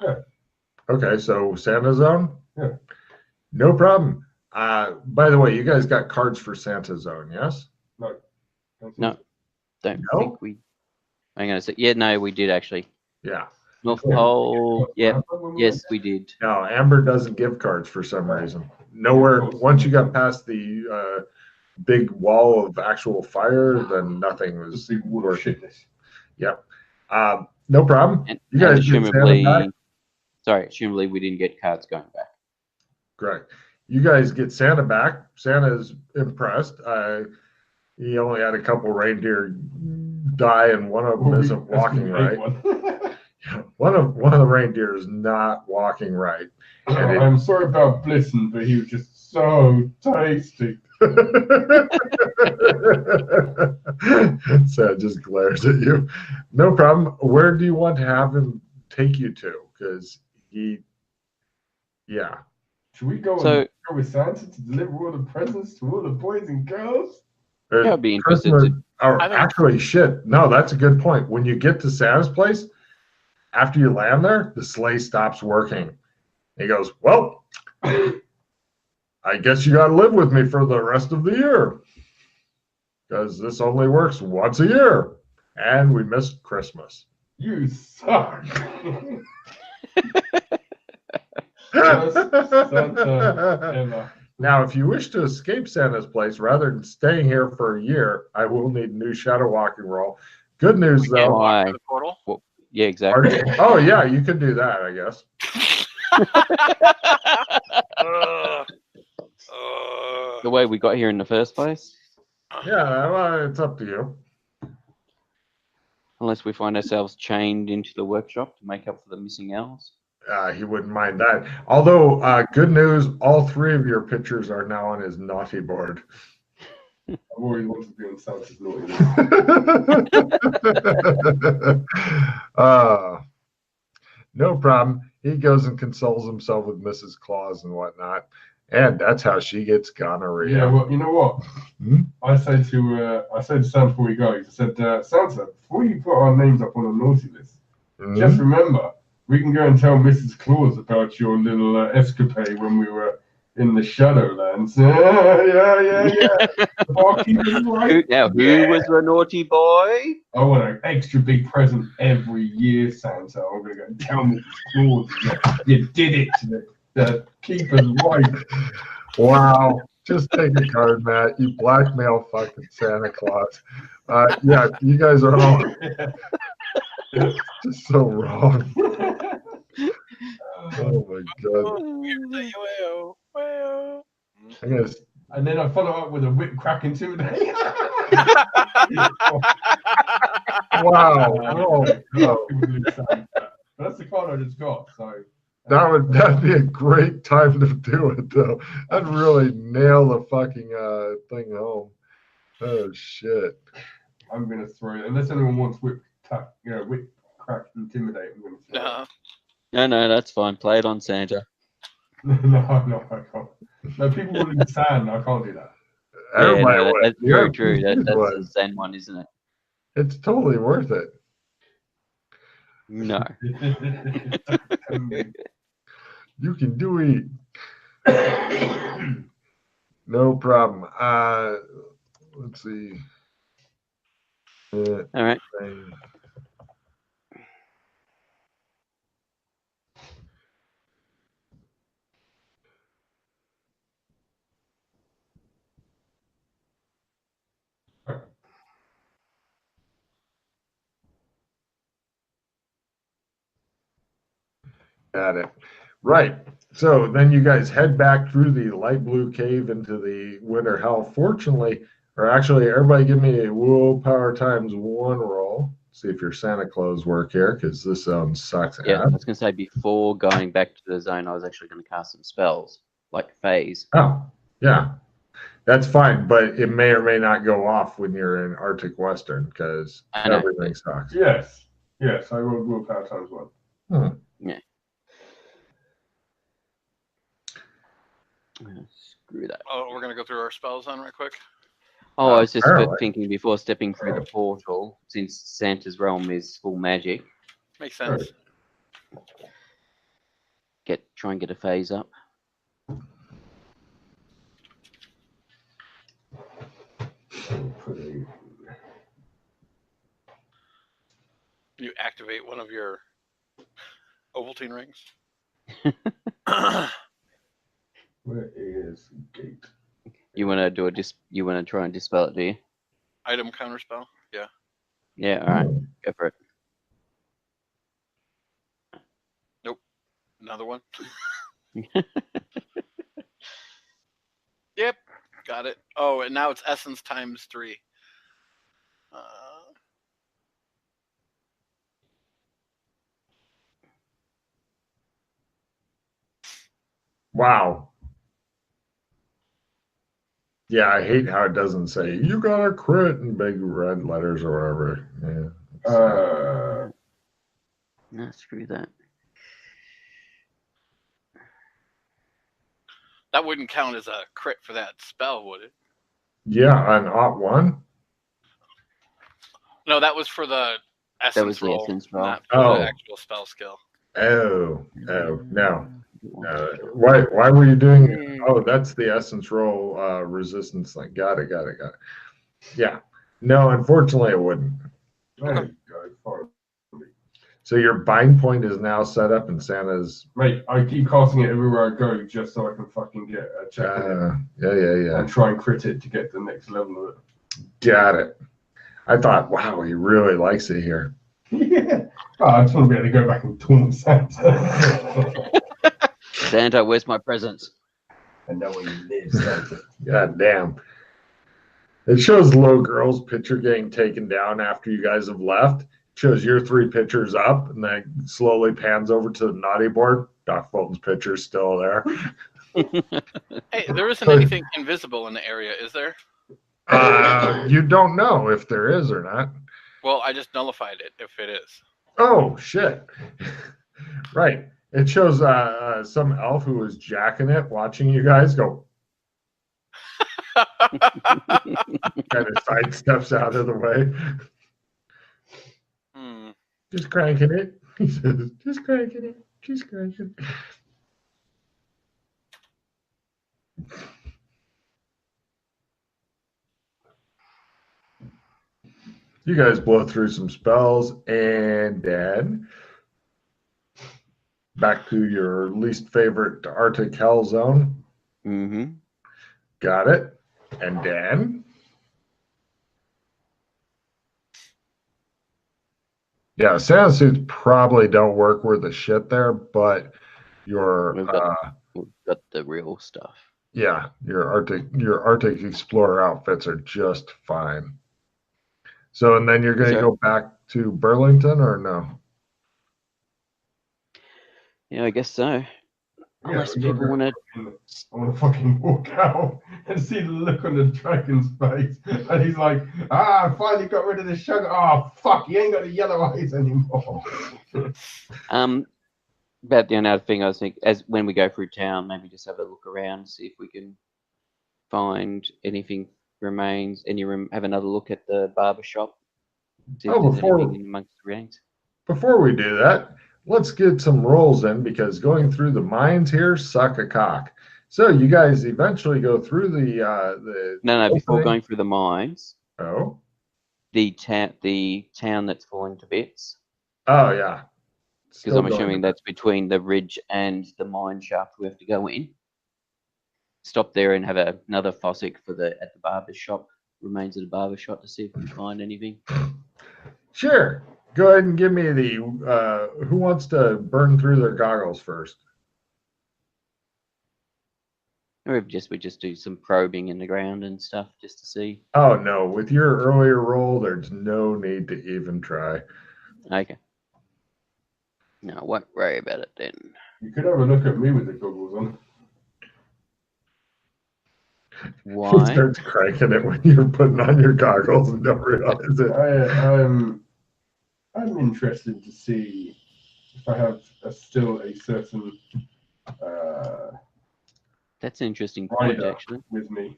Yeah. Okay, so Santa Zone? Yeah. No problem. By the way, you guys got cards for Santa Zone, yes? No. No, don't No? think we. I'm gonna say yeah. No, we did actually. Yeah. North Cool. Pole. Yep. Yes, we did. No, Amber doesn't give cards for some reason. Nowhere. Once you got past the big wall of actual fire, then nothing was working. Yep. No problem. And, You guys and get Santa back. assumably we didn't get cards going back. Great. You guys get Santa back. Santa's impressed. He only had a couple reindeer die, and one of them isn't walking right. One of the reindeer is not walking right. And I'm sorry about Blitzen, but he was just so tasty. Sad just glares at you. No problem. Where do you want to have him take you to? Because yeah. Should we go with Santa to deliver all the presents to all the boys and girls? I'd be interested. Actually, shit. No, that's a good point. When you get to Santa's place, after you land there, the sleigh stops working. He goes, well, I guess you got to live with me for the rest of the year. Because this only works once a year. And we missed Christmas. You suck. Now, if you wish to escape Santa's place rather than staying here for a year, I will need a new shadow walking roll. Good news, though. Why? The portal? Well, yeah, exactly. Oh, yeah, you can do that, I guess. The way we got here in the first place. Yeah, well, it's up to you. Unless we find ourselves chained into the workshop to make up for the missing hours. He wouldn't mind that. Although, good news, all three of your pictures are now on his naughty board. I've always wanted to be on Santa's naughty board. No problem. He goes and consoles himself with Mrs. Claus and whatnot. And that's how she gets gonorrhea. Yeah, well, you know what? I said to Santa before we go, I said, Santa, before you put our names up on the naughty list, just remember, we can go and tell Mrs. Claus about your little escapade when we were in the Shadowlands. Yeah. The barkeeper's right. Who was the naughty boy? I want an extra big present every year, Santa. I'm going to go and tell Mrs. Claus you did it. The keeper's right. Wow. Just take a card, Matt. You blackmail fucking Santa Claus. Yeah, you guys are all just so wrong. Oh my god. And then I follow up with a whip crack intimidate. Wow. Oh, no. That's the card I just got. So that'd be a great time to do it, though. That'd really nail the fucking thing home. Oh shit. I'm gonna throw it unless anyone wants whip crack intimidate. I'm gonna throw it. No, that's fine. Play it on Santa. No, I can't. No, people will be sad. I can't do that. That's very true. That's the Zen one, isn't it? It's totally worth it. No. You can do it. No problem. Let's see. All right. Got it. Right. So then you guys head back through the light blue cave into the winter hell. Fortunately, or actually, everybody give me a willpower times 1 roll. See if your Santa Claus work here, because this zone sucks. Yeah, I was going to say before going back to the zone, I was actually going to cast some spells, like phase. Oh, yeah. That's fine, but it may or may not go off when you're in Arctic Western, because everything sucks. Yes, I will willpower times 1. Yeah. Screw that. Oh, we're going to go through our spells then right quick. Oh, I was just thinking before stepping through the portal, since Santa's realm is full magic. Makes sense. try and get a phase up. You activate one of your Ovaltine rings. Where is gate? You want to do you want to try and dispel it, do you? Item counterspell. Yeah. Yeah, all right. Go for it. Another one. Yep. Got it. Oh, and now it's essence times 3. Wow. Yeah, I hate how it doesn't say you got a crit in big red letters or whatever. Yeah. No, screw that. That wouldn't count as a crit for that spell, would it? Yeah, on OT1. No, that was for the essence That was the roll, essence roll. not for the actual spell skill. Oh, no. Why were you doing? Oh, that's the essence roll resistance thing. Got it. Yeah. No, unfortunately, it wouldn't. There you go. So your bind point is now set up in Santa's. Mate, I keep casting it everywhere I go just so I can fucking get a check on it. Yeah. And try and crit it to get the next level of it. Got it. I thought, wow, he really likes it here. Yeah. Oh, I just want to be able to go back and taunt Santa. Santa, where's my presents? I know where you live, Santa. God damn. It shows the little girl's picture getting taken down after you guys have left. Shows your 3 pictures up, and then slowly pans over to the naughty board. Doc Fulton's picture's still there. Hey, there isn't anything invisible in the area, is there? You don't know if there is or not. Well, I just nullified it if it is. Oh, shit. Right. It shows some elf who was jacking it, watching you guys go. Kind of sidesteps out of the way. Just cranking it. He says, just cranking it. You guys blow through some spells, and then back to your least favorite Arctic Hell Zone. Mm-hmm. Got it. And then yeah, Santa suits probably don't work worth a shit there, but We've got the real stuff. Yeah, your Arctic Explorer outfits are just fine. So, and then you're going to go back to Burlington, or no? Yeah, I guess so. Unless people want to. I want to fucking walk out and see the look on the dragon's face. And he's like, I finally got rid of the sugar. Oh, fuck, he ain't got the yellow eyes anymore. About the only other thing I was thinking, as when we go through town, maybe just have a look around, see if we can find anything remains. Have another look at the barber shop. See if there's anything amongst the rings. Before we do that, let's get some rolls in, because going through the mines here suck a cock. So you guys eventually go through the No, before going through the mines. Oh. The town that's falling to bits. Oh yeah. Because I'm assuming that's between the ridge and the mine shaft we have to go in. Stop there and have another fossick at the barber shop. Remains at the barber shop to see if we can find anything. Sure. Go ahead and give me the who wants to burn through their goggles first? Or we just do some probing in the ground and stuff just to see. Oh no, with your earlier roll, there's no need to even try. Okay. No, I won't worry about it then. You could have a look at me with the goggles on. Why? He starts cranking it when you're putting on your goggles and don't realize it. I'm interested to see if I have still a certain that's an interesting point, actually. With me.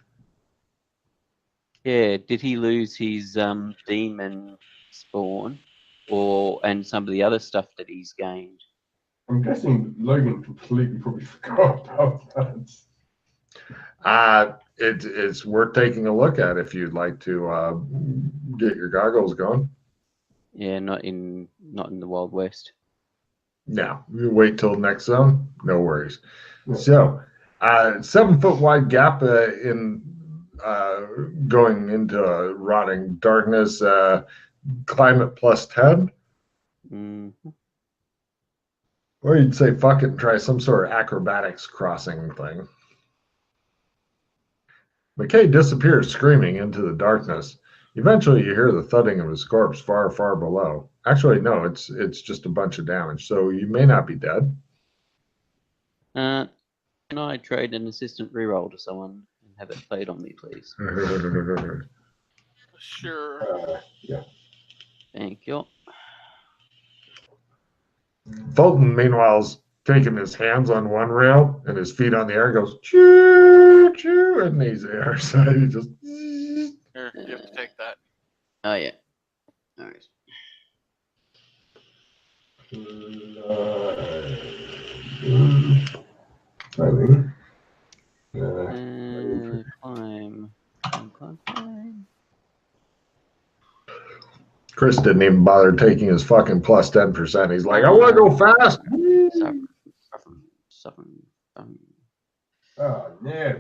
Yeah, did he lose his demon spawn, and some of the other stuff that he's gained? I'm guessing Logan completely probably forgot about that. It's worth taking a look at if you'd like to get your goggles going. Yeah, not in the Wild West. No, you wait till next zone. No worries. Yeah. So, 7 foot wide gap in going into rotting darkness. Climate +10. Mm-hmm. Or you'd say fuck it and try some sort of acrobatics crossing thing. McKay disappears screaming into the darkness. Eventually you hear the thudding of his corpse far, far below. Actually, no, it's just a bunch of damage, so you may not be dead. Can I trade an assistant reroll to someone and have it played on me, please? Sure. Yeah. Thank you. Fulton, meanwhile, is taking his hands on one rail and his feet on the air, goes choo choo, and he's the other side. He just. Here, you have to take that. Oh yeah. All right. Climb. Chris didn't even bother taking his fucking +10%. He's like, I want to go fast. Suffering. Oh, yeah.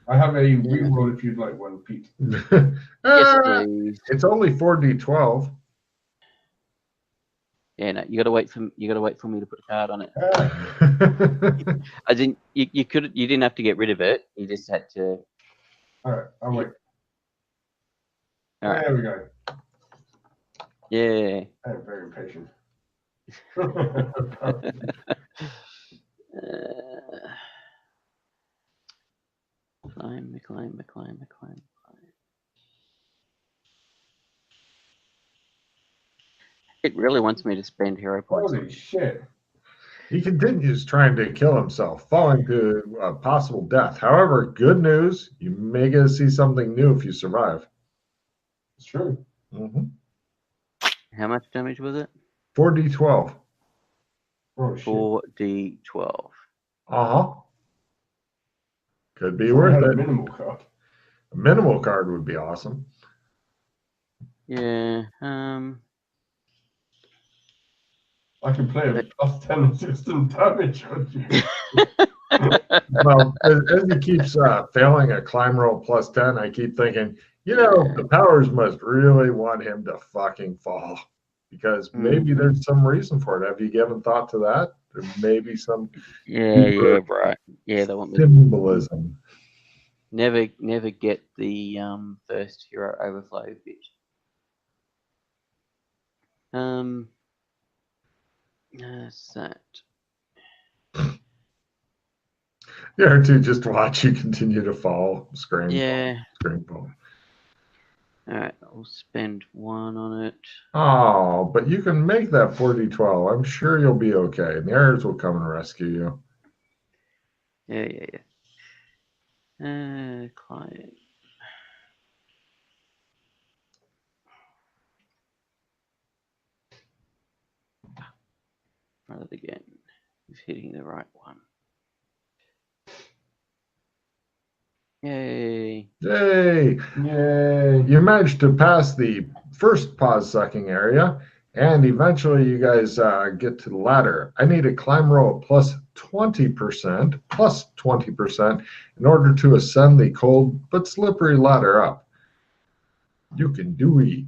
I have a reroll if you'd like one, Pete. Yes, please. It's only 4d12. Yeah, no, you gotta wait for me to put a card on it. As in, you didn't have to get rid of it. You just had to. All right, I'll wait. All right. There we go. Yeah. I'm very impatient. Climb. It really wants me to spend hero points. Holy shit. He continues trying to kill himself, falling to a possible death. However, good news, you may get to see something new if you survive. It's true. Mm-hmm. How much damage was it? 4d12. Oh, shit. 4d12. Uh-huh. Could be So I worth had a it. minimal card. A minimal card would be awesome. Yeah. I can play a +10 assistant damage on you. Well, as he keeps failing a climb roll +10, I keep thinking, the powers must really want him to fucking fall. Because maybe there's some reason for it. Have you given thought to that? There may be some Yeah, right. Yeah, they want me symbolism. Never get the first hero overflow bit. That's that. Yeah, to just watch you continue to fall, scream, Yeah. fall. All right, I'll spend 1 on it. Oh, but you can make that 4d12. I'm sure you'll be okay. And the others will come and rescue you. Yeah. Client. Try it again. He's hitting the right one. Yay. Yay! You managed to pass the first pause sucking area, and eventually you guys get to the ladder. I need a climb roll +20% in order to ascend the cold but slippery ladder up. You can do it.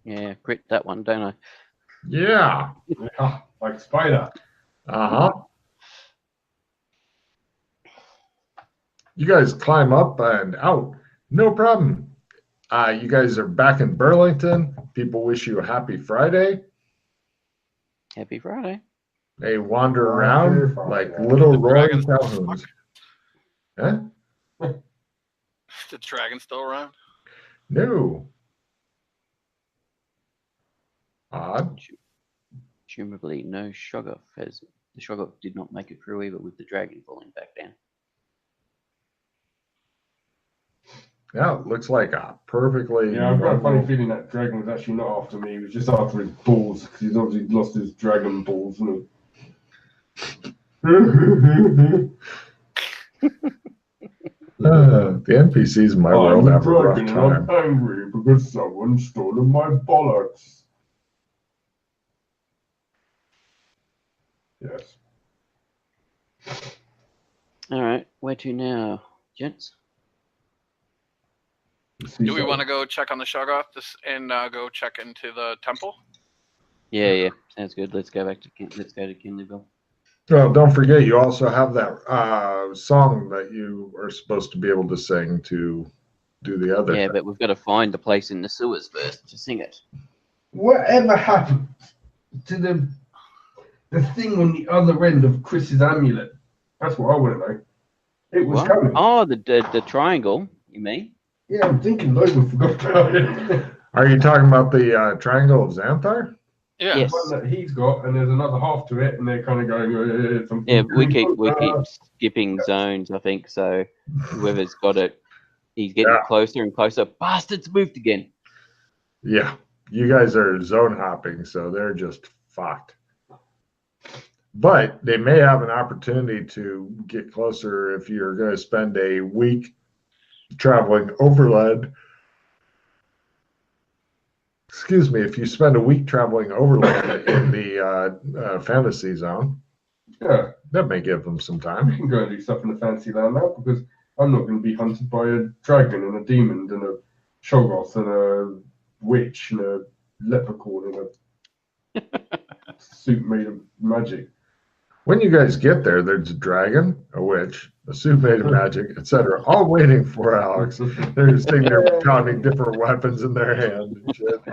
Yeah, crit that one, don't I? Yeah. Yeah, like Spider. Uh-huh. You guys climb up and out. No problem. You guys are back in Burlington. People wish you a happy Friday. Happy Friday. They wander around like little roaring Calhouns. Huh? The dragon still around? No. Odd. Presumably, no Shoggoth has. The Shoggoth did not make it through either with the dragon falling back down. Yeah, it looks like a perfectly. Yeah, I've got a funny normal- feeling that dragon was actually not after me. He was just after his balls because he's obviously lost his dragon balls. And the NPCs in my world I'm a have a rough dragon and time. I'm angry because someone's stolen my bollocks. Yes. Oh. All right, where to now, gents? Do we want to go check on the Shoggoth and go check into the temple? Yeah, sounds good. Let's go back to let's go to Kinleyville. Oh, don't forget, you also have that song that you are supposed to be able to sing to do the other Yeah, thing. but we've got to find the place in the sewers first to sing it. Whatever happened to the thing on the other end of Chris's amulet? That's what I want to know. It was What? coming. Oh, the triangle. You mean? Yeah, I'm thinking Logan forgot about it. Are you talking about the Triangle of Xanthar? Yeah. Yes. The one that he's got, and there's another half to it, and they're kind of going, something. Yeah, we keep skipping zones. I think so. Whoever's got it, he's getting Yeah. closer and closer. Bastards moved again. Yeah, you guys are zone hopping, so they're just fucked. But they may have an opportunity to get closer if you're going to spend a week traveling overland. Excuse me, if you spend a week traveling overland in the fantasy zone, Yeah, that may give them some we time. can go and do stuff in the fancy land now because I'm not going to be hunted by a dragon and a demon and a shoggoth and a witch and a leprechaun and a suit made of magic. When you guys get there, there's a dragon, a witch, a suit made of magic, etc., all waiting for Alex. They're sitting there pounding different weapons in their hand and shit.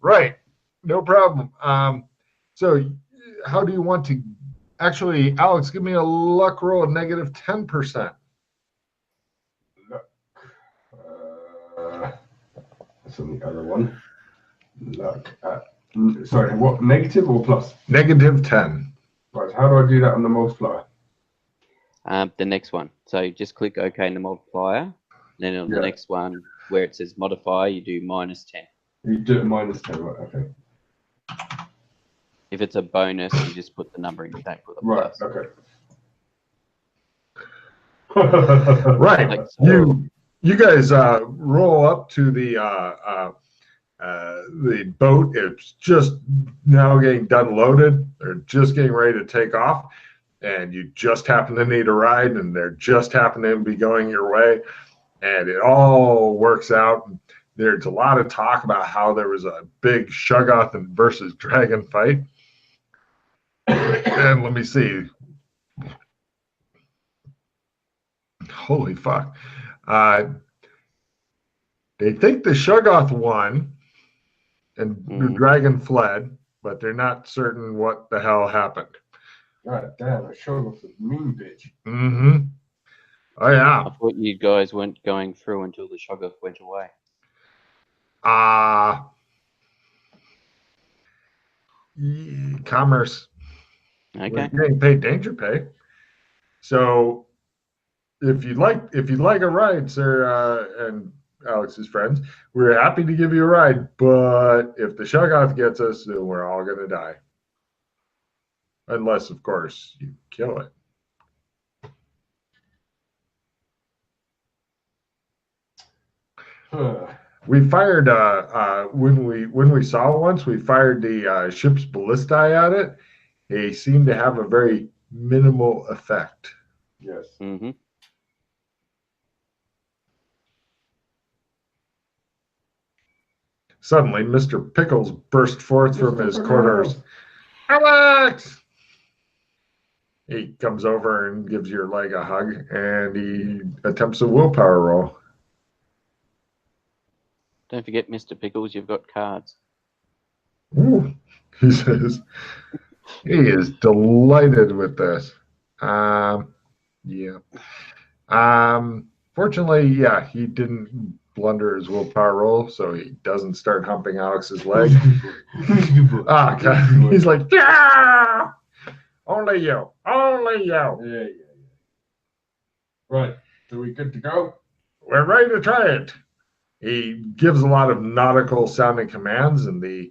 Right, no problem. So, how do you want to? Actually, Alex, give me a luck roll of negative 10%. That's on the other one. Luck at. Sorry, what? Negative or plus? Negative 10. Right, how do I do that on the multiplier? The next one. So just click OK in the multiplier. Then on the Yeah. next one, where it says modifier, you do -10. You do it minus 10, right? Okay. If it's a bonus, you just put the number in. You don't put the Right, plus. okay. Right. Like so. You guys roll up to the boat. It's just now getting done loaded. They're just getting ready to take off, and you just happen to need a ride, and they're just happening to be going your way, and it all works out. There's a lot of talk about how there was a big Shoggoth versus dragon fight. And let me see. Holy fuck. They think the Shoggoth won and the dragon fled, but they're not certain what the hell happened. God damn, I showed off the mean bitch. Mm-hmm. Oh, yeah. I thought you guys weren't going through until the Shoggoth went away. Commerce. Okay. We're getting paid danger pay. So if you'd like a ride, sir, and Alex's friends, we're happy to give you a ride. But if the Shoggoth gets us, then we're all gonna die. Unless, of course, you kill it. We fired when we saw it once, we fired the ship's ballistae at it. They seemed to have a very minimal effect. Yes. Mm-hmm. Suddenly, Mr. Pickles burst forth from his quarters. Alex! He comes over and gives your leg a hug, and he attempts a willpower roll. Don't forget, Mr. Pickles, you've got cards. Ooh, he says. He is delighted with this. Yeah. Fortunately, yeah, he didn't blunder his willpower roll, so he doesn't start humping Alex's leg. God. He's like, yeah! Only you. Only you. Yeah. Right. Are we good to go? We're ready to try it. He gives a lot of nautical sounding commands, and the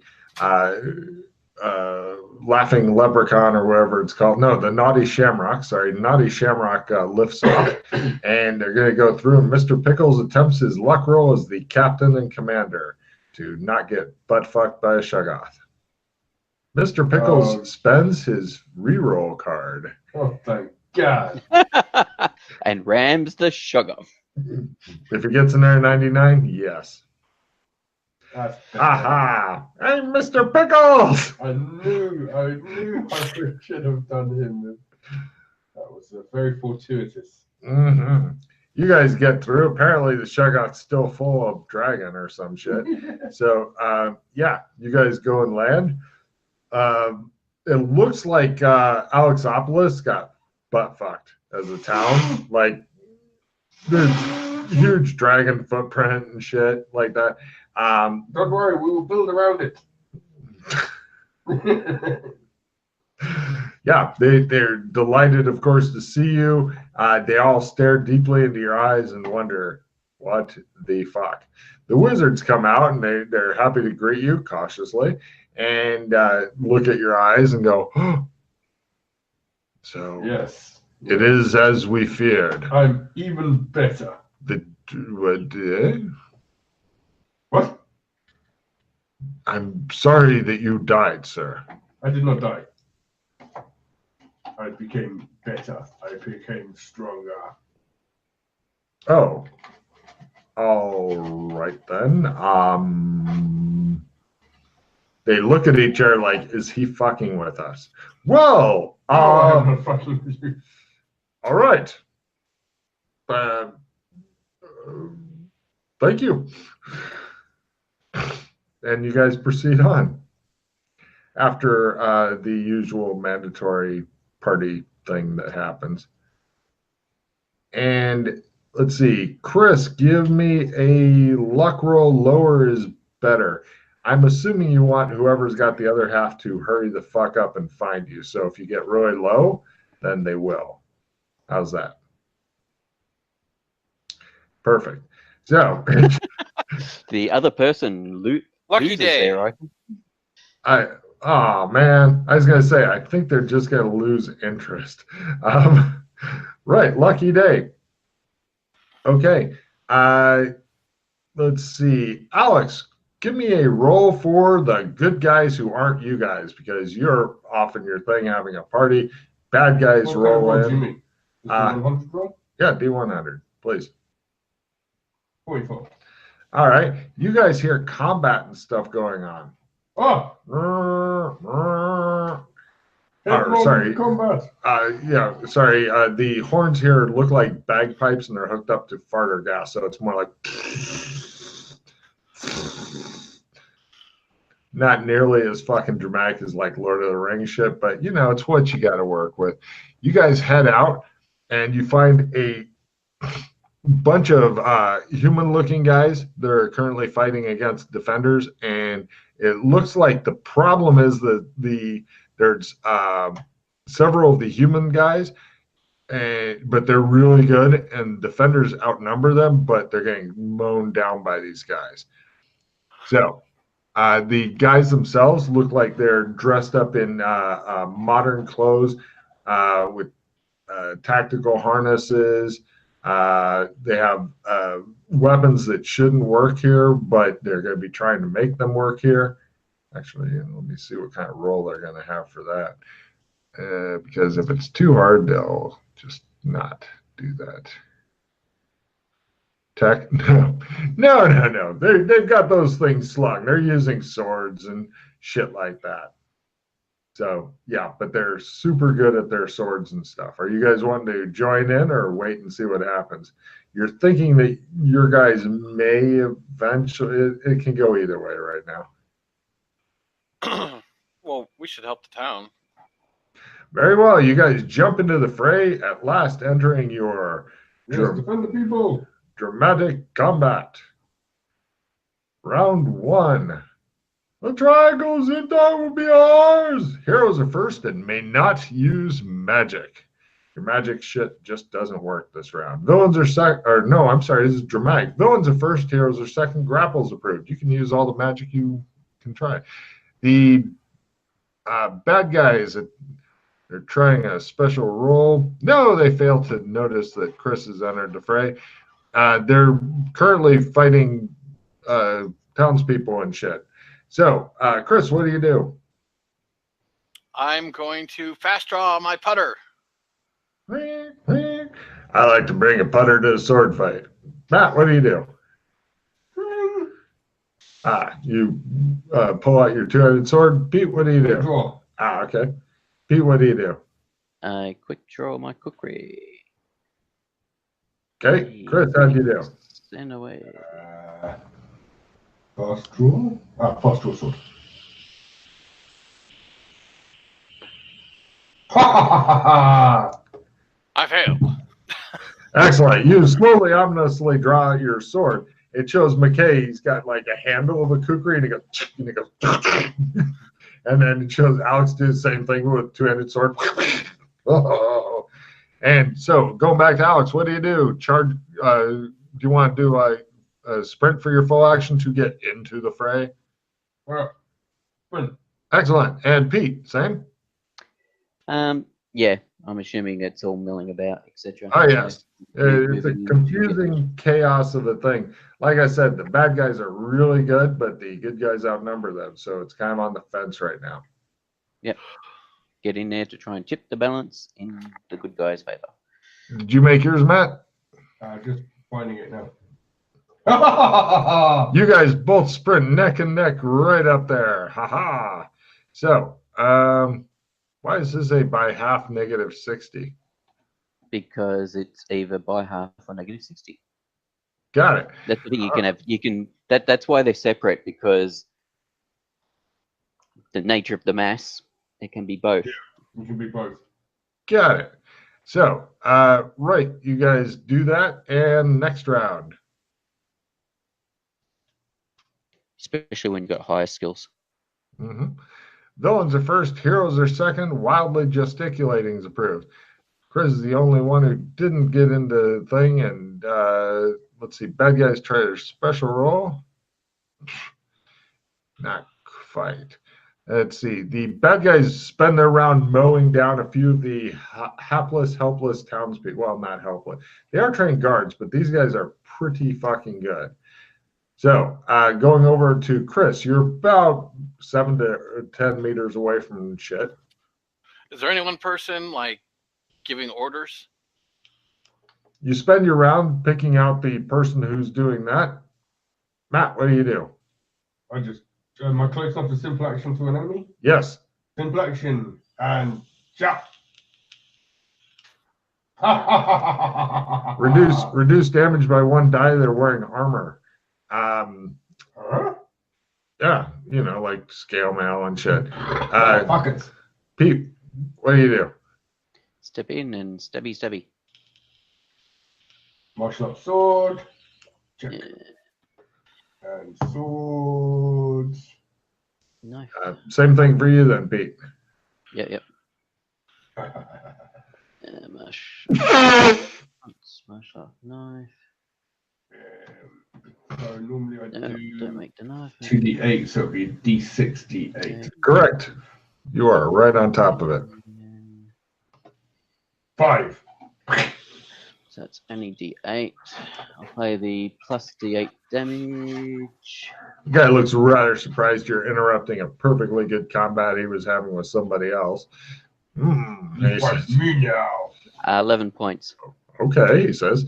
laughing leprechaun or whatever it's called. No, the naughty shamrock. Sorry, naughty shamrock lifts off, and they're going to go through. And Mr. Pickles attempts his luck roll as the captain and commander to not get butt fucked by a Shoggoth. Mr. Pickles spends his reroll card. Oh, thank God. And rams the Shoggoth. If he gets an air 99, yes. That's Aha! Hey, Mr. Pickles! I knew I should have done him. That was very fortuitous. Mm-hmm. You guys get through. Apparently, the Shoggoth's still full of dragon or some shit. So, yeah, you guys go and land. It looks like Alexopolis got butt fucked as a town. Like, there's huge dragon footprint and shit like that. Don't worry, we will build around it. Yeah, they're delighted, of course, to see you. They all stare deeply into your eyes and wonder, what the fuck? The wizards come out and they're happy to greet you cautiously and look at your eyes and go, oh. So Yes. It is as we feared. I'm even better. What? I'm sorry that you died, sir. I did not die. I became better. I became stronger. Oh. All right then. They look at each other like, is he fucking with us? Well, I'm not fucking with you. all right. Thank you. And you guys proceed on after the usual mandatory party thing that happens. And let's see, Chris, give me a luck roll. Lower is better. I'm assuming you want whoever's got the other half to hurry the fuck up and find you. So if you get really low, then they will. How's that? Perfect. So The other person Lucky loses day. there, I think. Oh man, I was gonna say I think they're just gonna lose interest. Right, lucky day. Okay. Let's see, Alex. Give me a roll for the good guys who aren't you guys, because you're off in your thing having a party. Bad guys What roll kind of roll do you in. mean? Is it 100 roll? Yeah, D100, please. 44. All right, you guys hear combat and stuff going on. Oh! Sorry. Combat. Yeah, sorry. The horns here look like bagpipes and they're hooked up to farter gas, so it's more like not nearly as fucking dramatic as like Lord of the Rings shit, but you know, it's what you got to work with. You guys head out and you find a bunch of human-looking guys that are currently fighting against defenders, and it looks like the problem is that there's several of the human guys, but they're really good, and defenders outnumber them, but they're getting mown down by these guys. So the guys themselves look like they're dressed up in modern clothes with tactical harnesses. They have weapons that shouldn't work here, but they're going to be trying to make them work here. Actually, let me see what kind of roll they're going to have for that. Because if it's too hard, they'll just not do that. Tech? No. They've got those things slung. They're using swords and shit like that. So, yeah, but they're super good at their swords and stuff. Are you guys wanting to join in or wait and see what happens? You're thinking that your guys may eventually, it can go either way right now. Well, we should help the town. Very well. You guys jump into the fray, at last entering your Defend the people. dramatic combat. Round 1. The triangle's in time will be ours. Heroes are first and may not use magic. Your magic shit just doesn't work this round. Villains are no, I'm sorry, this is dramatic. Villains are first, heroes are second, grapples approved. You can use all the magic you can try. The bad guys, they're trying a special role. No, they fail to notice that Chris has entered the fray. They're currently fighting townspeople and shit. So, Chris, what do you do? I'm going to fast draw my putter. I like to bring a putter to a sword fight. Matt, what do you do? You pull out your two-headed sword. Pete, what do you do? Draw. Okay. Pete, what do you do? I quick draw my kukri. Okay. Chris, how do you do? Send away. Fast draw. Fast draw sword. Ha ha ha ha ha! I failed. Excellent. You slowly, ominously draw out your sword. It shows McKay. He's got like a handle of a kukri, and he goes, and then it shows Alex do the same thing with a two-handed sword. Oh. And so, going back to Alex, what do you do? Charge? Do you want to do a sprint for your full action to get into the fray? Sprint. Excellent. And Pete, same? Yeah, I'm assuming it's all milling about, etc. Oh, yes. It's a confusing chaos of a thing. Like I said, the bad guys are really good, but the good guys outnumber them. So it's kind of on the fence right now. Yep. Get in there to try and tip the balance in the good guy's favor. Did you make yours, Matt? Just finding it now. You guys both sprint neck and neck right up there. Ha ha. So, why is this a by half negative 60? Because it's either by half or negative 60. Got it. That's the thing you can have. You can that's why they're separate, because the nature of the mass, it can be both. It can be both. Got it. So, right, you guys do that, and next round. Especially when you've got higher skills. Mm-hmm. Villains are first, heroes are second, wildly gesticulating is approved. Chris is the only one who didn't get into the thing, and let's see, bad guys try their special roll. Not quite. Let's see, the bad guys spend their round mowing down a few of the hapless, helpless townspeople. Well, not helpless. They are trained guards, but these guys are pretty fucking good. So, going over to Chris, you're about 7 to 10 meters away from shit. Is there any one person, like, giving orders? You spend your round picking out the person who's doing that. Matt, what do you do? I just, am I close enough to simple action to an enemy? Yes. Simple action and jump. Reduce damage by 1 die. They're wearing armor. Yeah, you know, like scale mail and shit. Pockets. Pete, what do you do? Step in and stabby. Martial up sword. Check. Yeah. And swords. Knife. Same thing for you then, Pete. Yep. Smash off knife. So normally I No, do don't make the knife. 2d8, so it'll be d6, d8. Correct. You are right on top of it. 5. So that's only d8. I'll play the plus d8 damage. The guy looks rather surprised you're interrupting a perfectly good combat he was having with somebody else. You fight me now. 11 points. Okay, he says.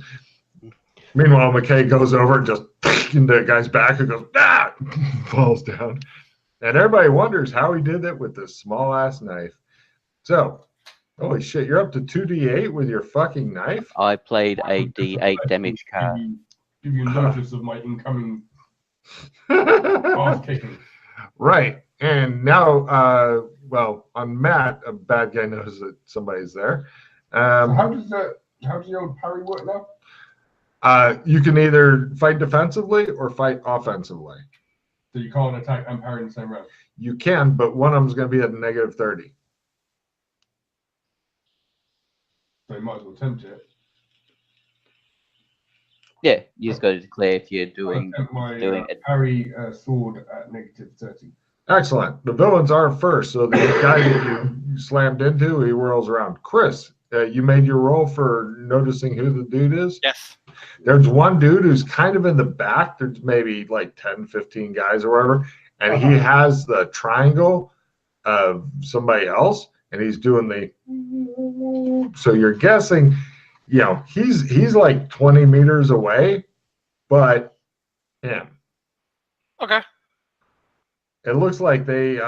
Meanwhile, McKay goes over and just into the guy's back and goes, falls down. And everybody wonders how he did it with this small-ass knife. So, holy shit, you're up to 2d8 with your fucking knife? I played a d8 damage card. Give you notice of my incoming ass kicking. Right. And now, well, on Matt, a bad guy knows that somebody's there. So how does the old parry work now? You can either fight defensively or fight offensively. So you can't attack and parry in the same round? You can, but one of them is going to be at -30. So So you might as well attempt it. Yeah, you just got to declare if you're I'll doing attempt my it. parry sword at -30. Excellent. The villains are first, so the guy that you slammed into, he whirls around. Chris, you made your roll for noticing who the dude is? Yes. There's one dude who's kind of in the back. There's maybe like 10, 15 guys or whatever, and he has the triangle of somebody else, and he's doing the. So you're guessing, he's like 20 meters away, but him. Okay. It looks like they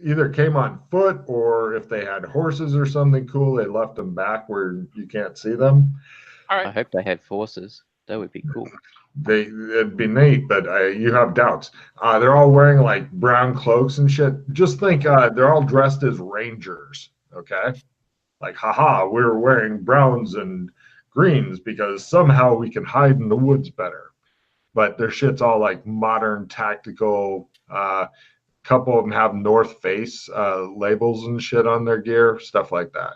either came on foot, or if they had horses or something cool, they left them back where you can't see them. All I right. hope they had forces. That would be cool. It'd be neat, but you have doubts. They're all wearing like brown cloaks and shit. Just think they're all dressed as rangers, okay? Like, haha, we're wearing browns and greens because somehow we can hide in the woods better. But their shit's all like modern tactical. Couple of them have North Face labels and shit on their gear, stuff like that.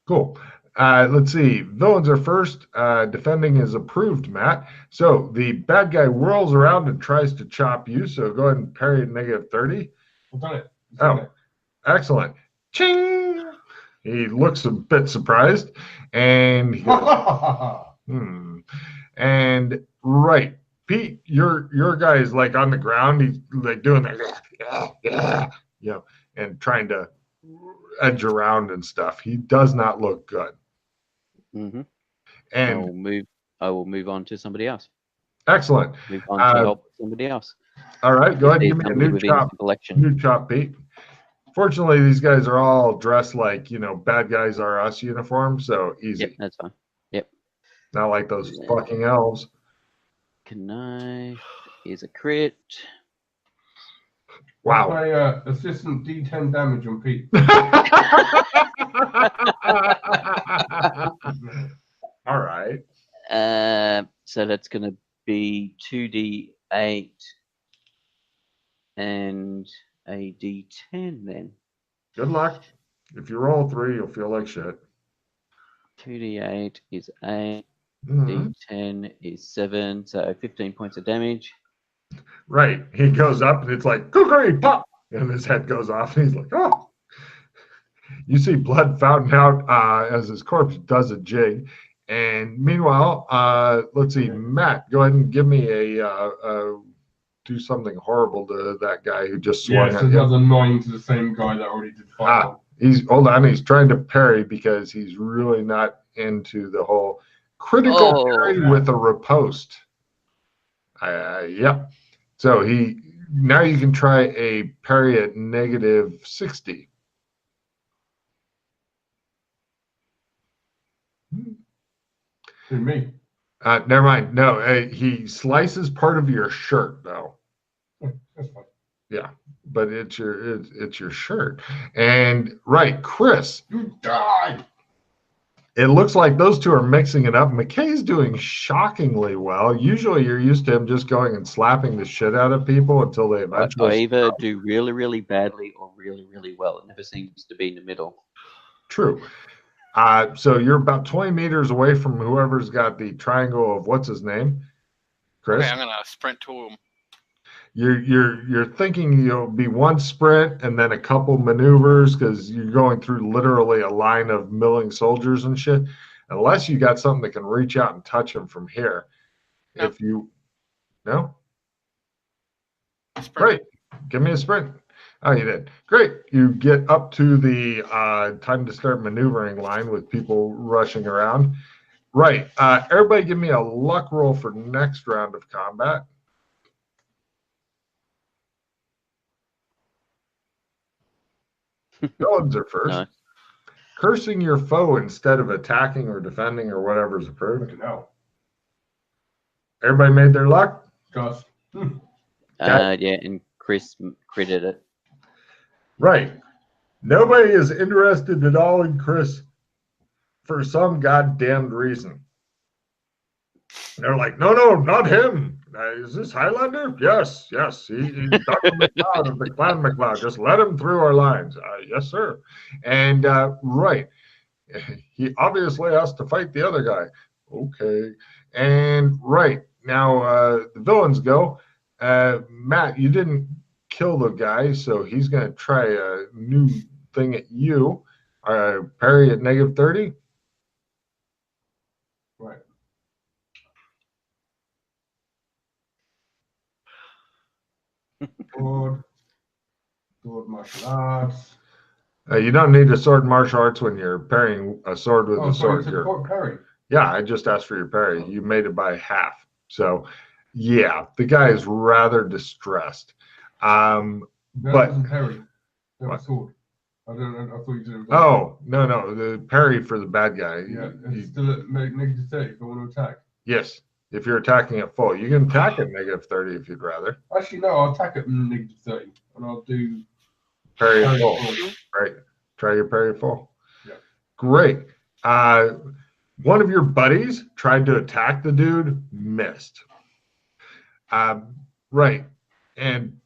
Cool. Let's see. Villains are first. Defending is approved, Matt. So the bad guy whirls around and tries to chop you. So go ahead and parry at -30. I've done it. Excellent. Ching! He looks a bit surprised, and he goes, And right, Pete, your guy is like on the ground. He's like doing that, and trying to edge around and stuff. He does not look good. Mm-hmm. And I will move on to somebody else. Excellent. Move on to help somebody else. All right, go ahead and give me a Somebody new within chop. collection. New chop, Pete. Fortunately, these guys are all dressed like, bad guys are us uniform, so easy. Yep, that's fine. Yep. Not like those fucking elves. Here's a crit. Wow. My assistant D10 damage on Pete. All right. So that's going to be 2d8 and a d10 then. Good luck. If you roll 3, you'll feel like shit. 2d8 is 8. Mm-hmm. D10 is 7, so 15 points of damage. Right. He goes up and it's like, cookery, pop! And his head goes off and he's like, oh! You see blood fountain out as his corpse does a jig. And meanwhile, let's see, Matt, go ahead and give me do something horrible to that guy who just swung at you. Another 9 to the same guy that already did 5. He's trying to parry because he's really not into the whole critical parry with a riposte. Yep. So now you can try a parry at -60. Who, me? Never mind. No, he slices part of your shirt though. That's fine. Yeah, but it's your shirt. And right, Chris. You die. It looks like those two are mixing it up. McKay's doing shockingly well. Usually you're used to him just going and slapping the shit out of people until they eventually I either do really, really badly or really, really well. It never seems to be in the middle. True. So you're about 20 meters away from whoever's got the triangle of what's his name, Chris. Okay, I'm gonna sprint to him. You're thinking you'll be one sprint and then a couple maneuvers because you're going through literally a line of milling soldiers and shit. Unless you got something that can reach out and touch them from here. No. If you no, Sprint. great. Give me a sprint. Oh, you did. Great. You get up to the time to start maneuvering line with people rushing around. Right. Everybody give me a luck roll for next round of combat. Villains are first. No. Cursing your foe instead of attacking or defending or whatever's approved. No. Everybody made their luck? Gus. Yeah, and Chris critted it. Right. Nobody is interested at all in Chris for some goddamned reason. They're like, no, not him. Is this Highlander? Yes. He's Dr. McLeod of the Clan McLeod. Just let him through our lines. Yes, sir. And right. He obviously has to fight the other guy. Okay. And right. Now the villains go. Matt, you didn't kill the guy, so he's going to try a new thing at you. Parry at -30. Right. Sword martial arts. You don't need a sword martial arts when you're parrying a sword with a sword. Parry. Yeah, I just asked for your parry. You made it by half. So, yeah, the guy is rather distressed. That But wasn't parry. That what? was sword. I thought you did. Oh, no, the parry for the bad guy. Yeah, it's still at -30 if I want to attack. Yes, if you're attacking at full. You can attack at -30 if you'd rather. Actually, no, I'll attack at -30, and I'll do Parry at full. Right. Try your parry at full. Yeah. Great. One of your buddies tried to attack the dude, missed. Right. And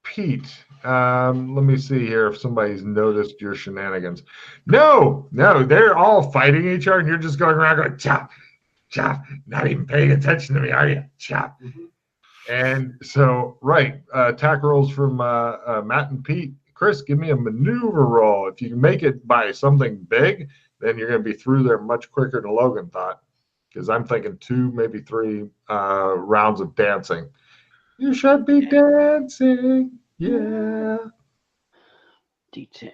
Pete, let me see here if somebody's noticed your shenanigans. No, they're all fighting each other, and you're just going around going, chop, chop, not even paying attention to me, are you? Chop. Mm-hmm. And so, right, attack rolls from Matt and Pete. Chris, give me a maneuver roll. If you can make it by something big, then you're going to be through there much quicker than Logan thought. Because I'm thinking 2, maybe 3 rounds of dancing. You should be dancing. Yeah. D10.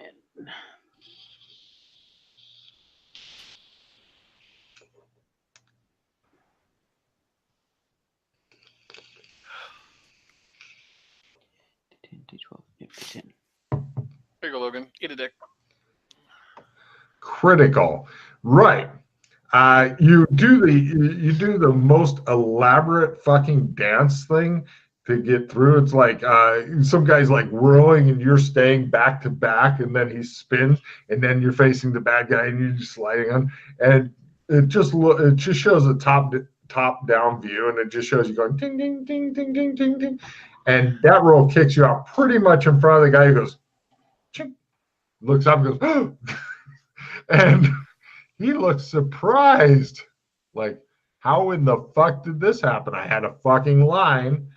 D12. Yep, D10. Here you go, Logan. Eat a dick. Critical. Right. You do the most elaborate fucking dance thing to get through. It's like some guy's like whirling and you're staying back to back, and then he spins, and then you're facing the bad guy and you're just sliding on, and it just shows a top down view, and it just shows you going ding ding ding ding ding ding ding, and that roll kicks you out pretty much in front of the guy who goes, ching, looks up and goes, and he looks surprised, like, how in the fuck did this happen? I had a fucking line.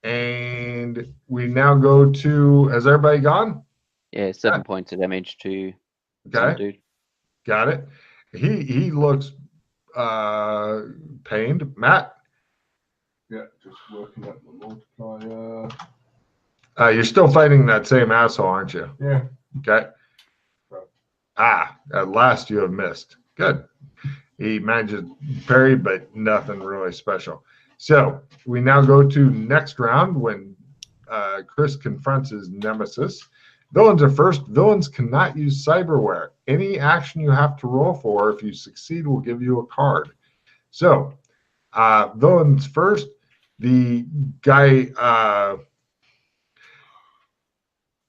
And we now go to, has everybody gone? Yeah, 7 points of damage to some Okay, dude. got it. He looks pained. Matt? Yeah, just working up the multiplier. You're still fighting that same asshole, aren't you? Yeah. Okay. At last you have missed. Good. He manages parry, but nothing really special. So we now go to next round when Chris confronts his nemesis. Villains are first. Villains cannot use cyberware. Any action you have to roll for, if you succeed, will give you a card. So villains first. The guy,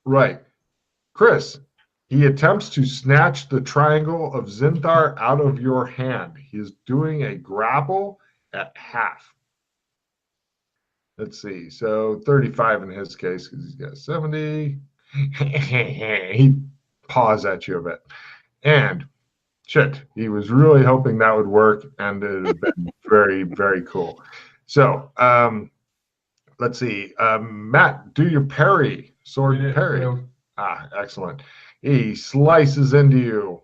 right, Chris. He attempts to snatch the triangle of Zinthar out of your hand. He is doing a grapple at half. Let's see. So 35 in his case because he's got 70. He paws at you a bit. And shit, he was really hoping that would work, and it has been very, very cool. So let's see. Matt, do your parry. Sword parry. Excellent. He slices into you.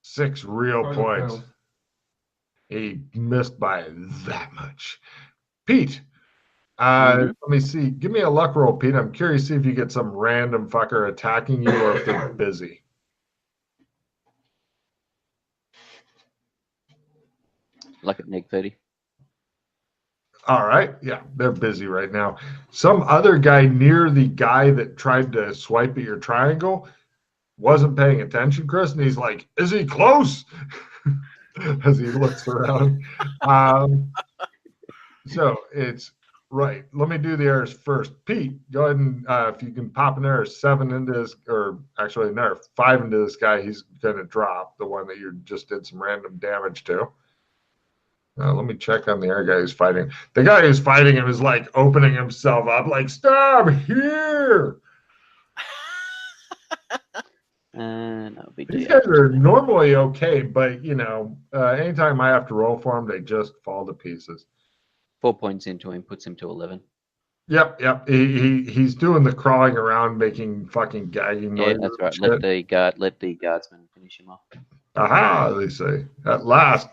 6 real points. He missed by that much. Pete, let me see. Give me a luck roll, Pete. I'm curious to see if you get some random fucker attacking you or if they're busy. Like at -30. All right. Yeah, they're busy right now. Some other guy near the guy that tried to swipe at your triangle wasn't paying attention, Chris, and he's like, is he close? As he looks around. So it's right. Let me do the errors first. Pete, go ahead and if you can pop an error 7 into this, or actually an error 5 into this guy, he's going to drop the one that you just did some random damage to. Let me check on the other guy who's fighting. The guy who's fighting him is like opening himself up, like, stop here. No big These deal. guys are normally okay, but anytime I have to roll for them, they just fall to pieces. 4 points into him puts him to 11. Yep. He's doing the crawling around, making fucking gagging Yeah, noises. that's right. Let the guardsman finish him off. Aha, they say. At last.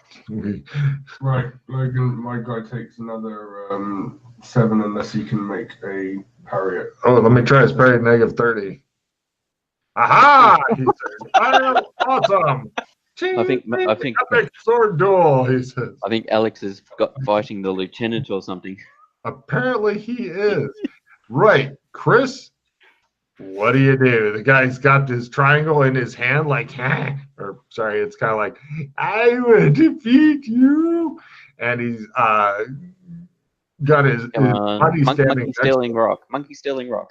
Right, Logan, my guy takes another 7 unless he can make a parry it. Oh, let me try his parry negative 30. Aha! He says, oh, awesome. I think Epic sword duel, he says. I think Alex has got fighting the lieutenant or something. Apparently he is. Right. Chris, what do you do? The guy's got this triangle in his hand, like, it's kind of like, I will defeat you. And he's got his body standing Monkey stealing rock. Monkey stealing rock.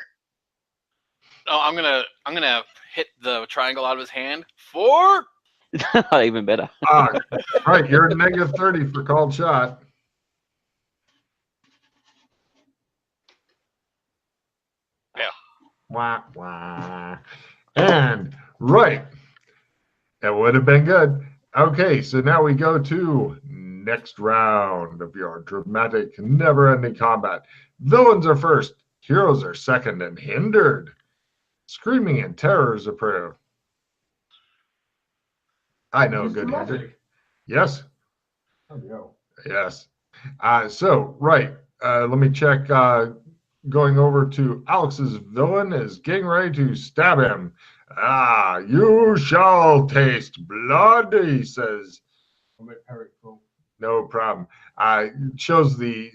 Oh, I'm gonna hit the triangle out of his hand. 4. Even better. Right, you're at negative 30 for called shot. Yeah. Wah, wah. And right. That would have been good. Okay, so now we go to next round of your dramatic, never-ending combat. Villains are first, heroes are second, and hindered. Screaming and terror is approved. I know, good hindered. Yes. Oh, yeah. Yes. Let me check. Going over to Alex's villain is getting ready to stab him. You shall taste blood, he says. I'll make parry full. No problem. Shows the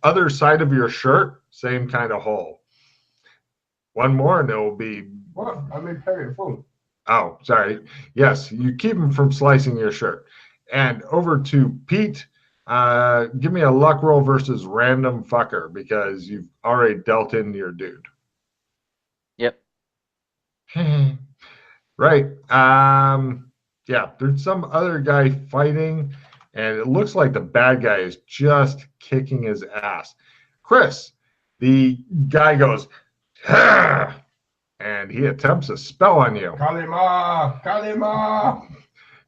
other side of your shirt, same kind of hole. One more and it will be... What? I made parry full. Oh, sorry. Yes, you keep him from slicing your shirt. And over to Pete. Give me a luck roll versus random fucker because you've already dealt in your dude. Yep. Right. Yeah, there's some other guy fighting, and it looks like the bad guy is just kicking his ass. Chris, the guy goes, and he attempts a spell on you. Kalima!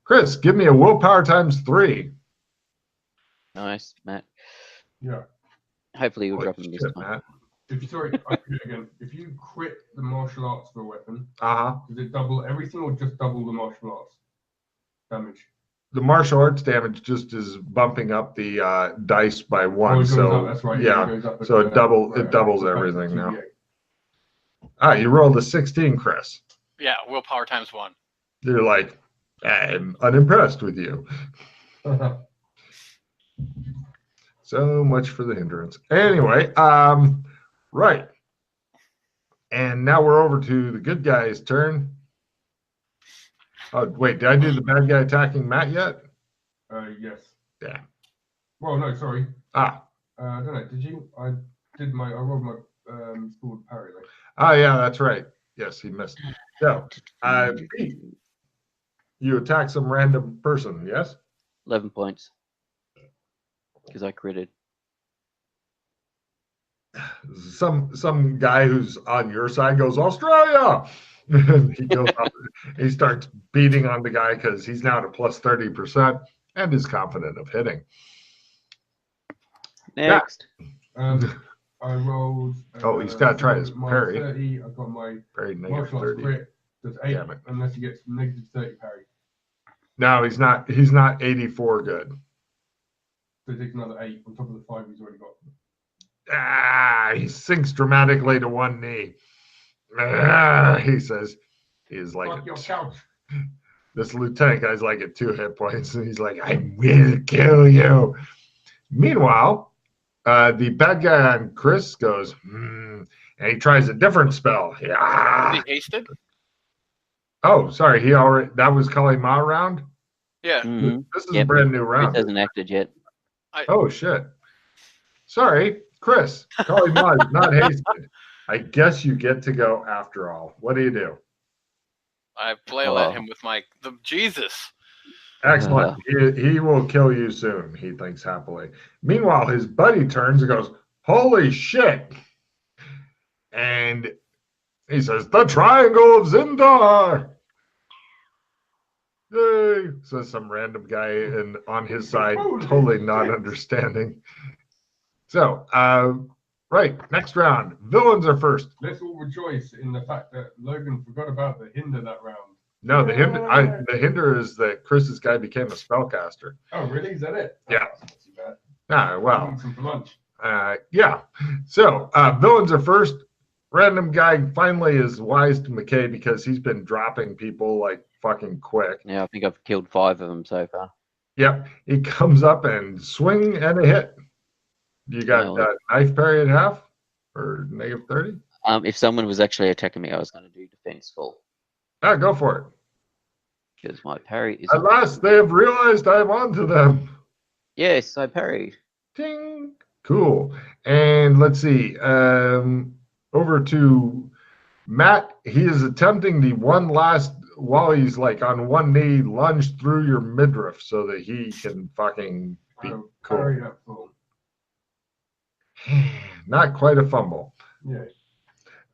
Chris, give me a willpower times 3. Nice, Matt. Yeah. Hopefully you'll drop him this time. Matt. If you quit the martial arts for a weapon, Uh-huh. does it double everything or just double the martial arts damage? The martial arts damage just is bumping up the dice by 1. Oh, it goes so up, that's right. yeah, It goes up so at, it doubles so everything it's now. 2d8. You rolled a 16, Chris. Yeah, willpower times 1. You're like, I'm unimpressed with you. So much for the hindrance. Anyway, right. And now we're over to the good guy's turn. Oh, wait, did I do the bad guy attacking Matt yet? Yes. Yeah. Well, no, sorry. I don't know. Did you? I rolled my forward parry. Yeah, that's right. Yes, he missed. So, Pete, you attack some random person, yes? 11 points. Because I critted. Some guy who's on your side goes, Australia! He goes up, he starts beating on the guy because he's now at a plus 30% and is confident of hitting. Next. I rolled. He's got to try his my parry. 30. I got my Parry martial negative arts 30. crit. Does 8 Damn it. unless he gets negative 30 parry. No, he's not 84 good. So he takes another 8 on top of the 5 he's already got. He sinks dramatically to one knee. He says, he's like, Fuck your couch. This lieutenant guy's like at 2 hit points, and he's like, I will kill you. Meanwhile, the bad guy on Chris goes, and he tries a different spell. Yeah. Is he hasted? Oh, sorry. That was Kali Ma round? Yeah. Mm-hmm. This is a brand new round. It hasn't acted yet. Oh, shit. Sorry, Chris. Kali Ma is not hasted. I guess you get to go after all. What do you do? I flail at him with Jesus. Excellent. He will kill you soon, he thinks happily. Meanwhile, his buddy turns and goes, holy shit. And he says, the Triangle of Zindar. Yay, says some random guy and on his side, totally not understanding. So, right, next round. Villains are first. Let's all rejoice in the fact that Logan forgot about the hinder that round. No, the hinder is that Chris's guy became a spellcaster. Oh, really? Is that it? Yeah. Oh, that's not too bad. Ah, well. Eating some for lunch. Yeah. So, villains are first. Random guy finally is wise to McKay because he's been dropping people like fucking quick. Yeah, I think I've killed 5 of them so far. Yep. He comes up and swing and a hit. You got knife parry at half or -30? If someone was actually attacking me, I was going to do defenseful. Ah, go for it. Because my parry is... At last, they have realized I'm onto them. Yes, I parried. Ding. Cool. And let's see. Over to Matt. He is attempting the one last, while he's like on one knee, lunge through your midriff so that he can fucking be Parry cool. that full. Not quite a fumble. Yeah.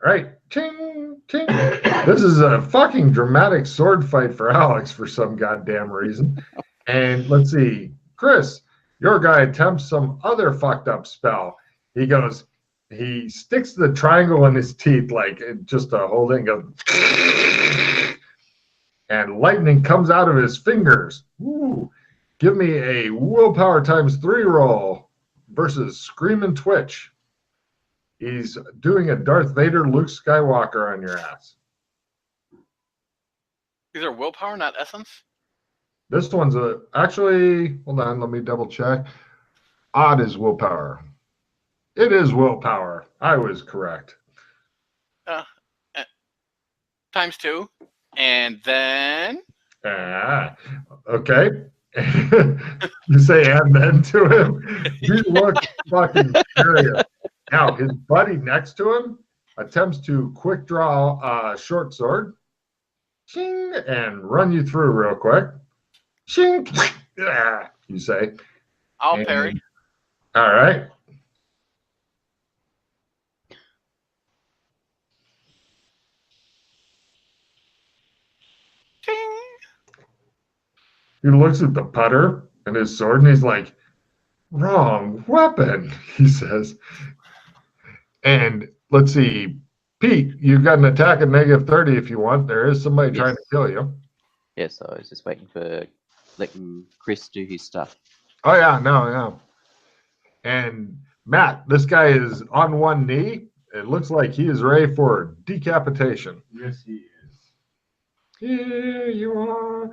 All right. Ting, ting. This is a fucking dramatic sword fight for Alex for some goddamn reason. And let's see. Chris, your guy attempts some other fucked up spell. He sticks the triangle in his teeth like just a holding of, and lightning comes out of his fingers. Ooh. Give me a willpower ×3 roll versus Scream and Twitch. He's doing a Darth Vader, Luke Skywalker on your ass. These are willpower, not essence? This one's actually, hold on, let me double check. Odd is willpower. It is willpower. I was correct. ×2. And then... Okay. You say and then to him? He looks fucking furious. Now, his buddy next to him attempts to quick draw a short sword. Ching, and run you through real quick. Ching, you say. I'll parry. All right. Ting. He looks at the putter and his sword and he's like, wrong weapon, he says. And let's see, Pete, you've got an attack at -30 if you want. There is somebody trying to kill you. Yes, I was just waiting for letting Chris do his stuff. Oh, yeah, no. And Matt, this guy is on one knee. It looks like he is ready for decapitation. Yes, he is. Here you are.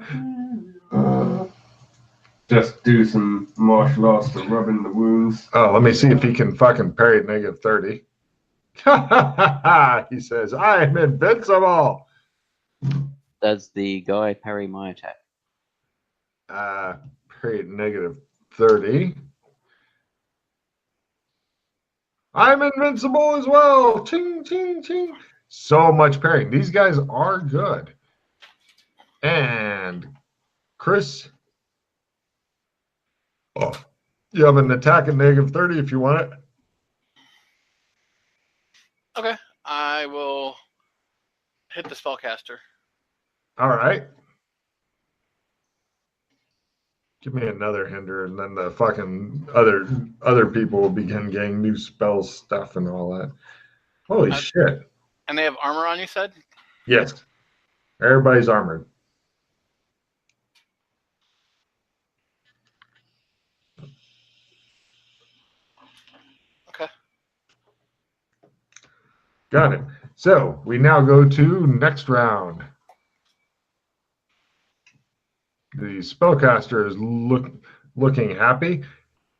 Just do some martial arts to rub in the wounds. Oh, let me see if he can fucking parry at -30. He says, I'm invincible. Does the guy parry my attack? Parry at -30. I'm invincible as well. Ching, ching, ching. So much parrying. These guys are good. And Chris, you have an attack at -30 if you want it. Okay, I will hit the spellcaster. All right. Give me another hinder, and then the fucking other people will begin getting new spell stuff and all that. Holy shit. And they have armor on, you said? Yes. Everybody's armored. Okay. Got it. So we now go to next round. The spellcaster is looking happy.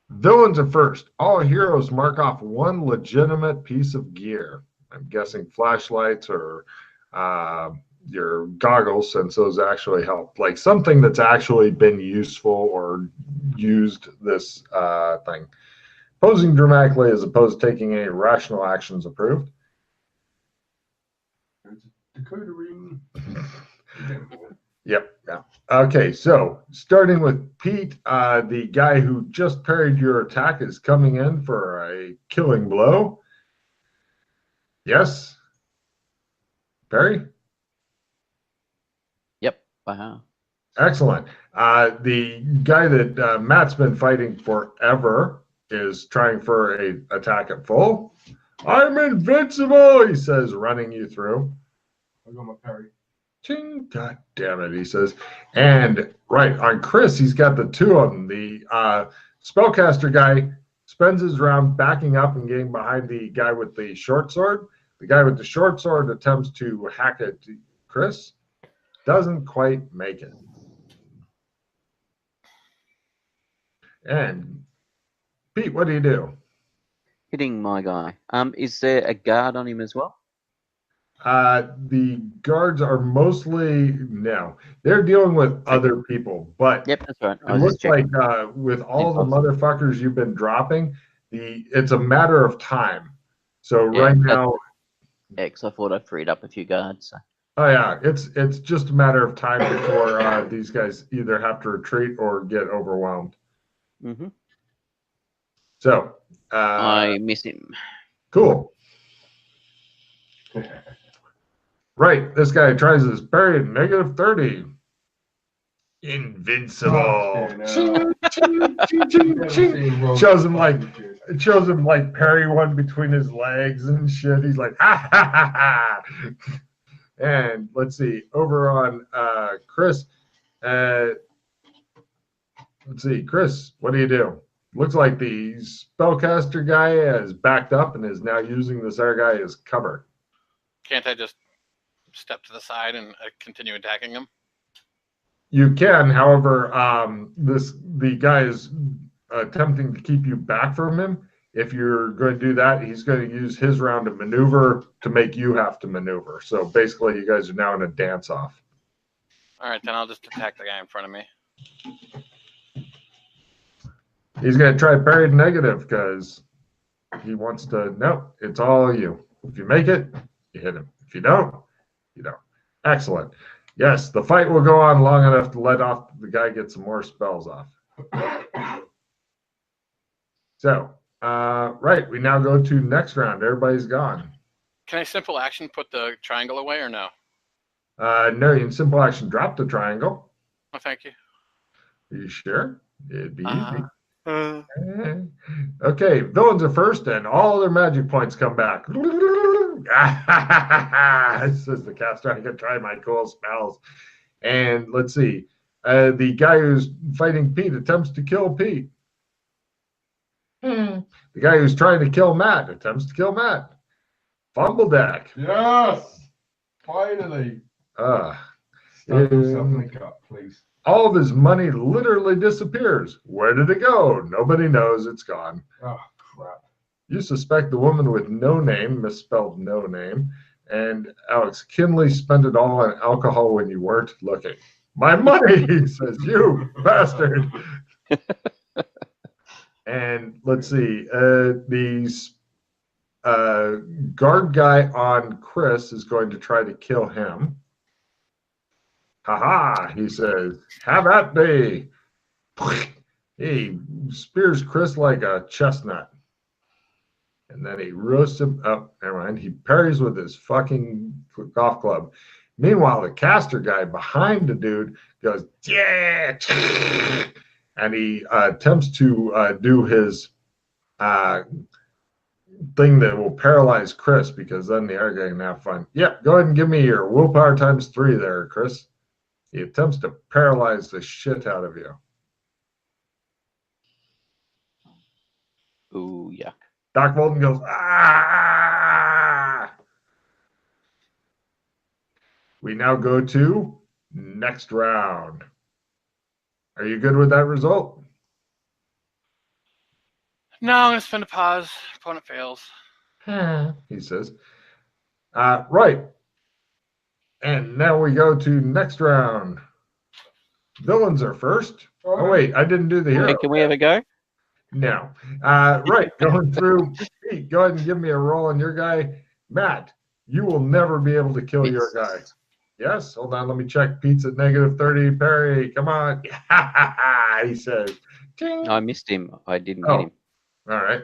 Villains are first. All heroes mark off one legitimate piece of gear. I'm guessing flashlights or your goggles, since those actually help. Like something that's actually been useful or used this thing. Posing dramatically as opposed to taking any rational actions approved. Dakota ring. Yep. Yeah. Okay, so starting with Pete, the guy who just parried your attack is coming in for a killing blow. Yes. Parry? Yep. Wow. Excellent. The guy that Matt's been fighting forever is trying for a attack at full. I'm invincible, he says, running you through. I got my parry. Ching, God damn it, he says. And right on Chris, he's got the two of them. The spellcaster guy spends his round backing up and getting behind the guy with the short sword. The guy with the short sword attempts to hack at Chris. Doesn't quite make it. And Pete, what do you do? Hitting my guy. Is there a guard on him as well? The guards are mostly no. They're dealing with other people, but Yep, that's right. it looks like with all the motherfuckers you've been dropping, it's a matter of time. So Yeah, right now, X. I thought I freed up a few guards. So. oh yeah, it's just a matter of time before these guys either have to retreat or get overwhelmed. Mm-hmm. So I miss him. Cool. Right, this guy tries his parry at -30. Invincible. Oh, Shows him like parry one between his legs and shit. He's like, ha ha ha ha. And let's see, over on Chris. Let's see, Chris, what do? Looks like the spellcaster guy has backed up and is now using this other guy as cover. Can't I just step to the side and continue attacking him? You can, however, the guy is attempting to keep you back from him. If you're going to do that, he's going to use his round to maneuver to make you have to maneuver. So basically, you guys are now in a dance-off. All right, then I'll just attack the guy in front of me. He's going to try parry negative because he wants to. No, it's all you. If you make it, you hit him. If you don't, you don't. Excellent. Yes, the fight will go on long enough to let off the guy get some more spells off. So, right, we now go to next round. Everybody's gone. Can I simple action put the triangle away or no? No, you can simple action drop the triangle. Oh, thank you. Are you sure? It'd be easy. Okay, villains are first, and all their magic points come back. Says the caster. I can try my cool spells. And let's see. The guy who's fighting Pete attempts to kill Pete. The guy who's trying to kill Matt attempts to kill Matt. Fumble deck. Yes! Finally! Stuff himself in the cup, please. All of his money literally disappears. Where did it go? Nobody knows. It's gone. Oh, crap. You suspect the woman with no name, misspelled no name, and Alex Kinley spent it all on alcohol when you weren't looking. My money, he says, you bastard. And let's see, the guard guy on Chris is going to try to kill him. Ha-ha, he says, have at me. He spears Chris like a chestnut. And then he roasts him up. Never mind. He parries with his fucking golf club. Meanwhile, the caster guy behind the dude goes, yeah. And he attempts to do his thing that will paralyze Chris, because then the other guy can have fun. Yeah, go ahead and give me your willpower ×3 there, Chris. He attempts to paralyze the shit out of you. Ooh, yuck. Doc Bolton goes, ah! We now go to next round. Are you good with that result? No, I'm going to spend a pause. Opponent fails. He says. Right. And now we go to next round. Villains are first. Oh, wait, I didn't do the hero. Hey, can we have a go? No. Right, going through. Pete, go ahead and give me a roll on your guy. Matt, you will never be able to kill your guy. Yes. Hold on. Let me check. Pete's at -30. Perry, come on. He says. Ting. I missed him. I didn't Oh. get him. All right.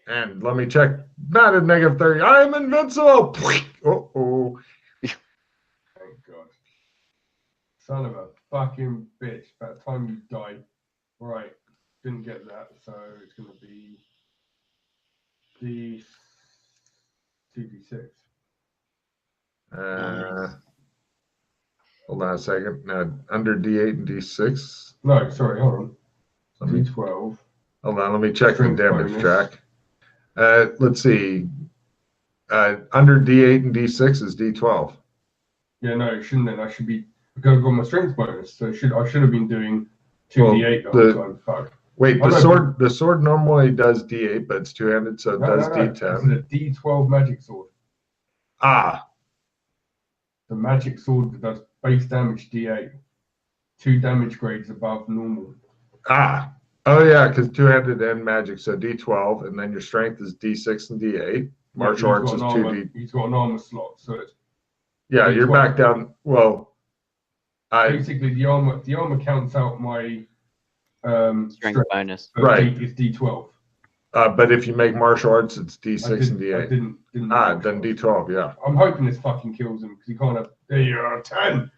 And let me check. Not at -30. I'm invincible. Uh-oh. Thank God. Son of a fucking bitch. By the time you die. Right. Didn't get that, so it's going to be the 2d6. Hold on a second. Under D8 and D6. No, sorry, hold on. D12. D12. Hold on, let me check the Strength damage bonus. track. Let's see. Under D8 and D6 is D12. Yeah, no, it shouldn't then. I should be because I've got my strength bonus, so I should have been doing 2d8 the whole time. Fuck. Wait, the sword normally does D8, but it's two-handed, so it does D10. It's a D12 magic sword. Ah. The magic sword that does base damage D8. 2 damage grades above normal. Ah. Oh yeah, because two-handed and magic, so D12, and then your strength is D6 and D8. Martial arts is 2D. He's got an armor slot, so it's yeah, D12. You're back down. Well, basically the armor counts out my Strength bonus. So right. It's D12. But if you make martial arts, it's D6 and D8. I didn't Then D12, yeah. I'm hoping this fucking kills him because he can't have. There you are, 10.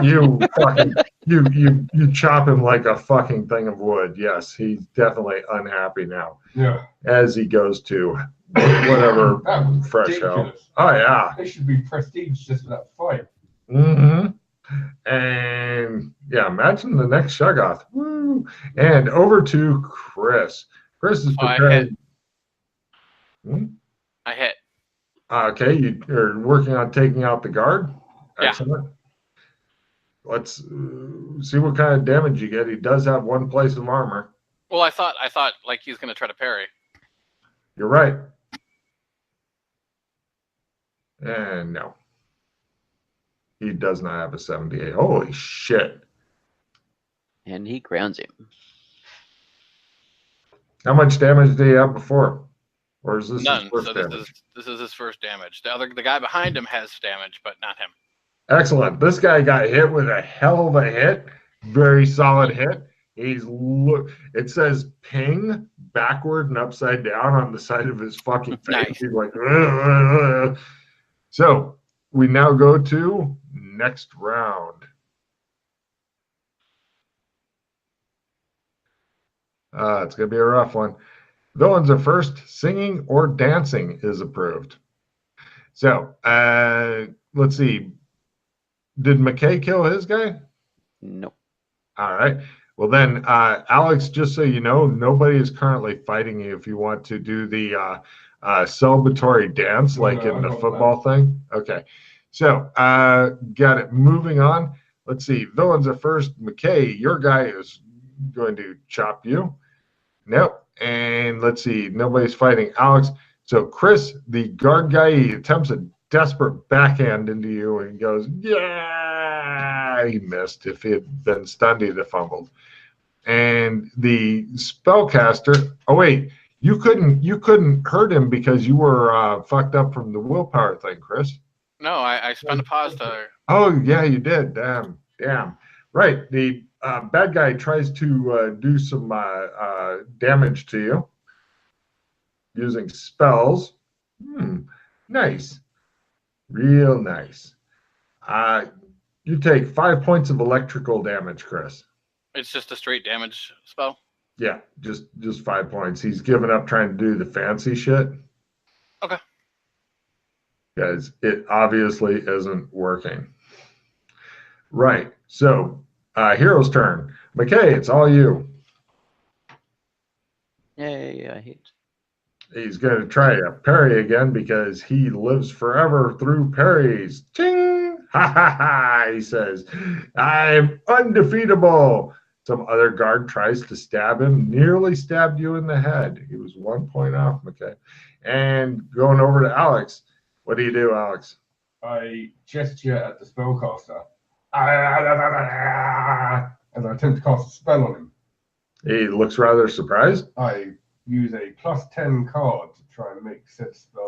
You fucking you chop him like a fucking thing of wood. Yes, he's definitely unhappy now. Yeah. As he goes to whatever fresh hell. Oh yeah. It should be prestige just for that fight. Mm-hmm. And yeah, imagine the next Shoggoth. Woo! And over to Chris. Chris is prepared. I hit. Okay, you're working on taking out the guard. Yeah. Excellent. Let's see what kind of damage you get. He does have one place of armor. Well, I thought like he's gonna try to parry. You're right. And no. He does not have a 78. Holy shit. And he grounds him. How much damage did he have before? Or is this None. his first So damage? this is his first damage. The guy behind him has damage, but not him. Excellent. This guy got hit with a hell of a hit. Very solid hit. It says ping backward and upside down on the side of his fucking face. Nice. He's like, ugh. So we now go to next round. It's going to be a rough one. Villains are first. Singing or dancing is approved. So let's see. Did McKay kill his guy? Nope. All right. Well, then, Alex, just so you know, nobody is currently fighting you if you want to do the celebratory dance like in the football thing. Okay. So, got it. Moving on. Let's see. Villains are first. McKay, your guy is going to chop you. Nope. And let's see. Nobody's fighting Alex. So, Chris, the guard guy, he attempts a desperate backhand into you and goes, yeah, he missed. If he had been stunned, he'd have fumbled. And the spellcaster, oh wait, you couldn't hurt him because you were fucked up from the willpower thing, Chris. No, I spent a pause to. Oh yeah, you did. Damn. Right. The bad guy tries to do some damage to you using spells. Nice. Real nice. You take 5 points of electrical damage, Chris. It's just a straight damage spell. Yeah, just 5 points. He's given up trying to do the fancy shit. Okay. Because it obviously isn't working. Right. So, hero's turn. McKay, it's all you. Yay, I hit. He's going to try a parry again because he lives forever through parries. Ching! Ha ha ha! He says, I'm undefeatable. Some other guard tries to stab him, nearly stabbed you in the head. He was 1 point off, McKay. And going over to Alex. What do you do, Alex? I gesture at the spellcaster. And I attempt to cast a spell on him. He looks rather surprised. I use a +10 card to try and make said spell